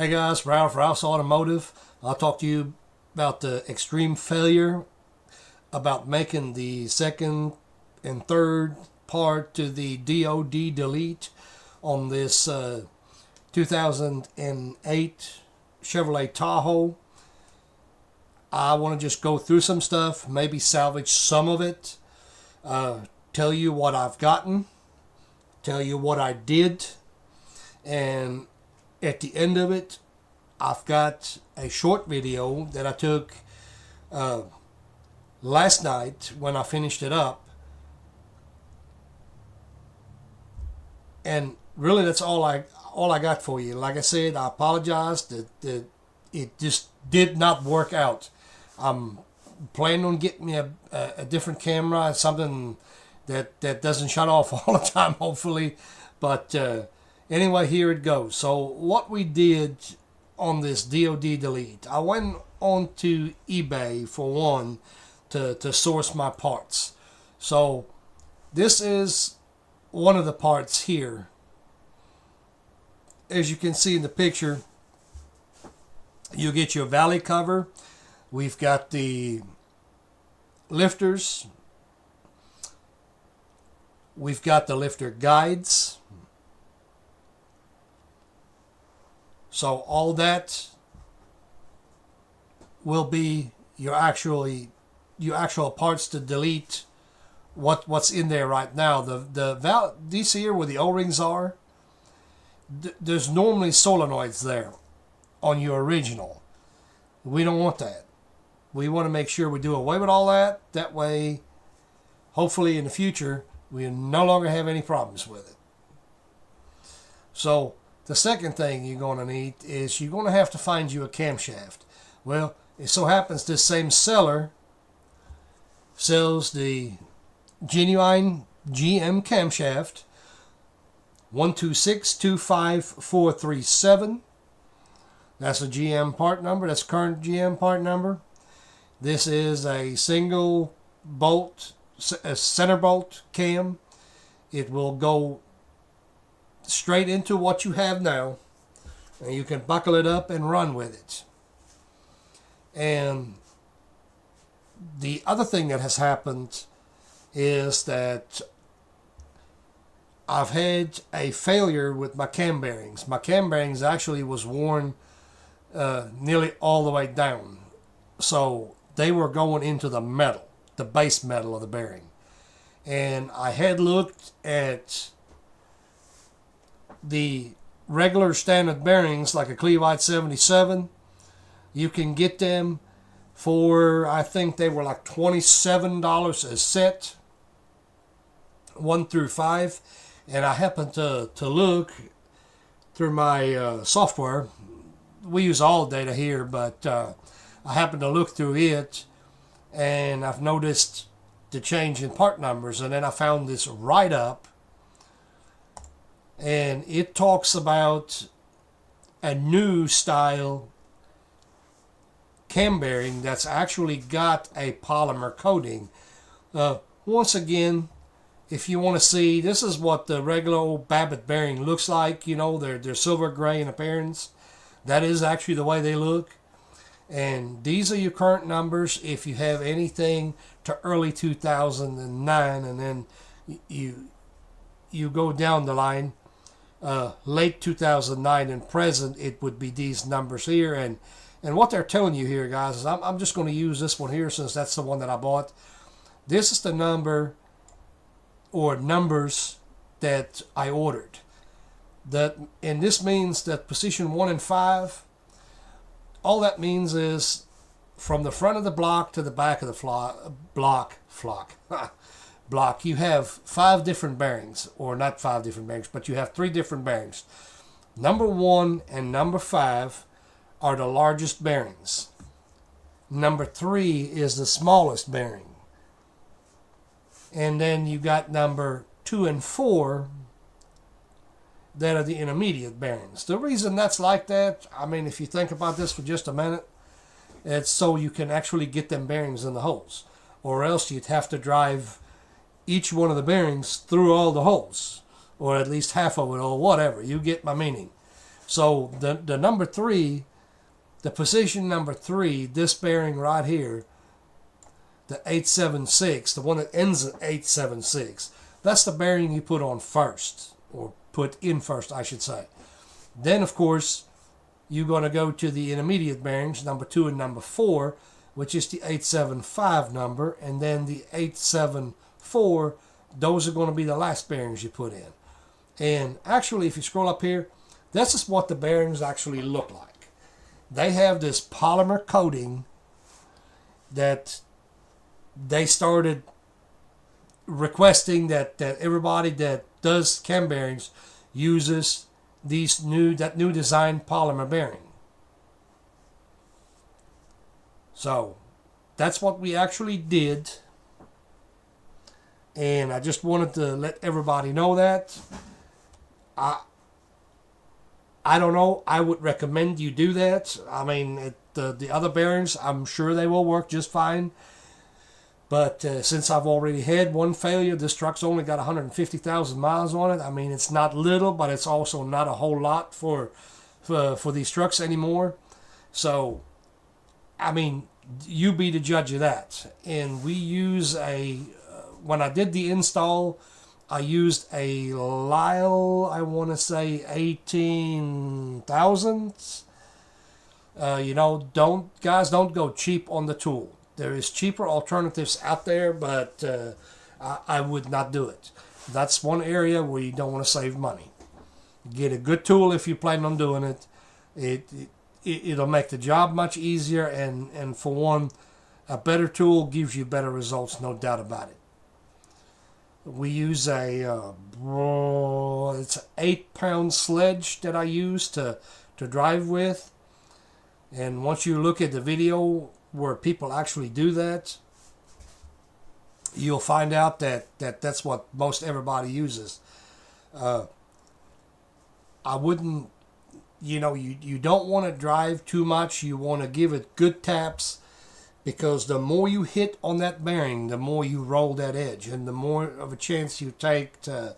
Hey guys, Ralph's Automotive. I'll talk to you about the extreme failure about making the second and third part to the DOD Delete on this 2008 Chevrolet Tahoe. I want to just go through some stuff, maybe salvage some of it, tell you what I've gotten, tell you what I did, and at the end of it, I've got a short video that I took last night when I finished it up. And really, that's all I got for you. Like I said, I apologize that it just did not work out. I'm planning on getting me a different camera, something that doesn't shut off all the time, hopefully. But anyway, here it goes. So what we did on this DOD Delete, I went on to eBay for one to source my parts. So this is one of the parts here. As you can see in the picture, you get your valley cover. We've got the lifters. We've got the lifter guides. So all that will be your actual parts to delete what's in there right now. These here where the O-rings are, there's normally solenoids there on your original. We don't want that. We want to make sure we do away with all that. That way, hopefully in the future, we no longer have any problems with it. So the second thing you're going to need is you're going to have to find you a camshaft. Well, it so happens this same seller sells the genuine GM camshaft 126-25437. That's a GM part number. That's current GM part number. This is a single bolt, a center bolt cam. It will go straight into what you have now, and you can buckle it up and run with it. And the other thing that has happened is that I've had a failure with my cam bearings. My cam bearings actually was worn nearly all the way down. So they were going into the metal, the base metal of the bearing. And I had looked at the regular standard bearings like a Clevite 77. You can get them for, I think they were like $27 a set, 1 through 5. And I happened to look through my software. We use all data here, but I happened to look through it, and I've noticed the change in part numbers. And then I found this write-up, and it talks about a new style cam bearing that's actually got a polymer coating. Once again, if you want to see, this is what the regular old Babbitt bearing looks like. You know, they're silver gray in appearance. That is actually the way they look. And these are your current numbers. If you have anything to early 2009, and then you go down the line, late 2009 and present, it would be these numbers here. And what they're telling you here, guys, is I'm just going to use this one here since that's the one that I bought. This is the number or numbers that I ordered. And this means that position 1 and 5, all that means is from the front of the block to the back of the block, you have 5 different bearings, or not 5 different bearings, but you have 3 different bearings. Number 1 and number 5 are the largest bearings. Number 3 is the smallest bearing. And then you got number 2 and 4 that are the intermediate bearings. The reason that's like that, I mean, if you think about this for just a minute, it's so you can actually get them bearings in the holes. Or else you'd have to drive each one of the bearings through all the holes, or at least half of it, or whatever. You get my meaning. So the number 3, the position number 3, this bearing right here, the 876, the one that ends at 876, that's the bearing you put on first, or put in first, I should say. Then, of course, you're going to go to the intermediate bearings, number 2 and number 4, which is the 875 number, and then the 874, those are going to be the last bearings you put in. And actually, if you scroll up here, this is what the bearings actually look like. They have this polymer coating that they started requesting that everybody that does cam bearings uses that new design polymer bearing. So that's what we actually did, and I just wanted to let everybody know that. I don't know. I would recommend you do that. I mean, the other bearings, I'm sure they will work just fine. But since I've already had one failure, this truck's only got 150,000 miles on it. I mean, it's not little, but it's also not a whole lot for these trucks anymore. So, I mean, you be the judge of that. And we use when I did the install, I used a Lyle, I want to say 18,000. Don't go cheap on the tool. There is cheaper alternatives out there, but I would not do it. That's one area where you don't want to save money. Get a good tool if you plan on doing it. It'll make the job much easier, and for one, a better tool gives you better results, no doubt about it. We use it's an 8-pound sledge that I use to drive with. And once you look at the video where people actually do that, you'll find out that's what most everybody uses. I wouldn't, you don't want to drive too much. You want to give it good taps, because the more you hit on that bearing, the more you roll that edge, and the more of a chance you take to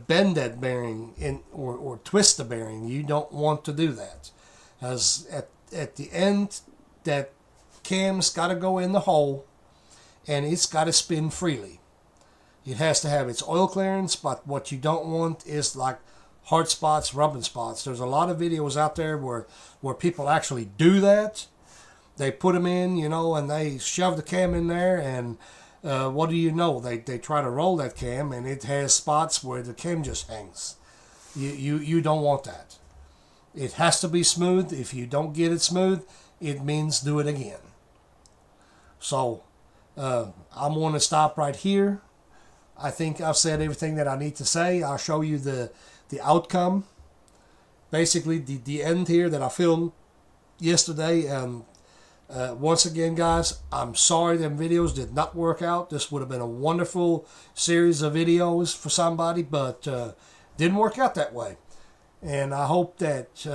bend that bearing or twist the bearing. You don't want to do that, as at the end, that cam's got to go in the hole, and it's got to spin freely. It has to have its oil clearance, but what you don't want is like hard spots, rubbing spots. There's a lot of videos out there where people actually do that. They put them in, and they shove the cam in there, and what do you know? They try to roll that cam, and it has spots where the cam just hangs. You don't want that. It has to be smooth. If you don't get it smooth, it means do it again. So I'm going to stop right here. I think I've said everything that I need to say. I'll show you the outcome. Basically, the end here that I filmed yesterday. Once again, guys, I'm sorry them videos did not work out. This would have been a wonderful series of videos for somebody, but didn't work out that way. And I hope that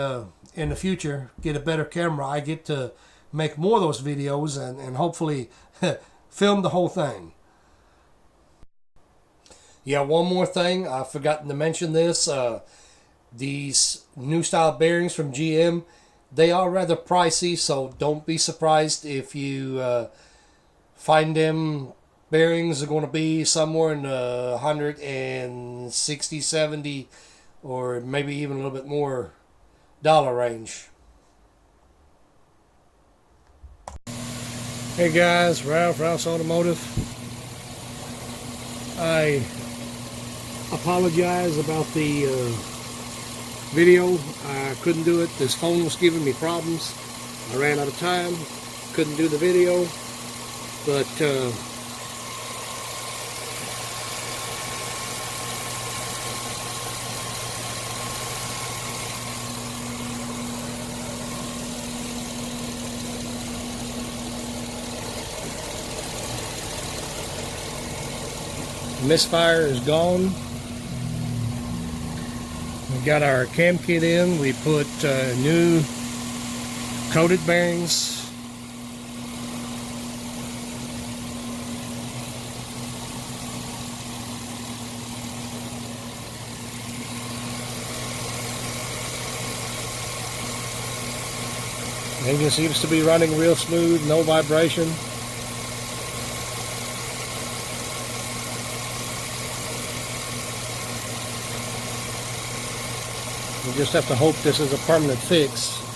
in the future, get a better camera. I get to make more of those videos and hopefully film the whole thing. Yeah, one more thing. I've forgotten to mention this. These new style bearings from GM, they are rather pricey, so don't be surprised if you find them bearings are going to be somewhere in the 160, 70, or maybe even a little bit more dollar range. Hey guys, Ralph's Automotive. I apologize about the video. I couldn't do it. This phone was giving me problems. I ran out of time. Couldn't do the video. But misfire is gone. We got our cam kit in. We put new coated bearings. Engine seems to be running real smooth, no vibration. We just have to hope this is a permanent fix.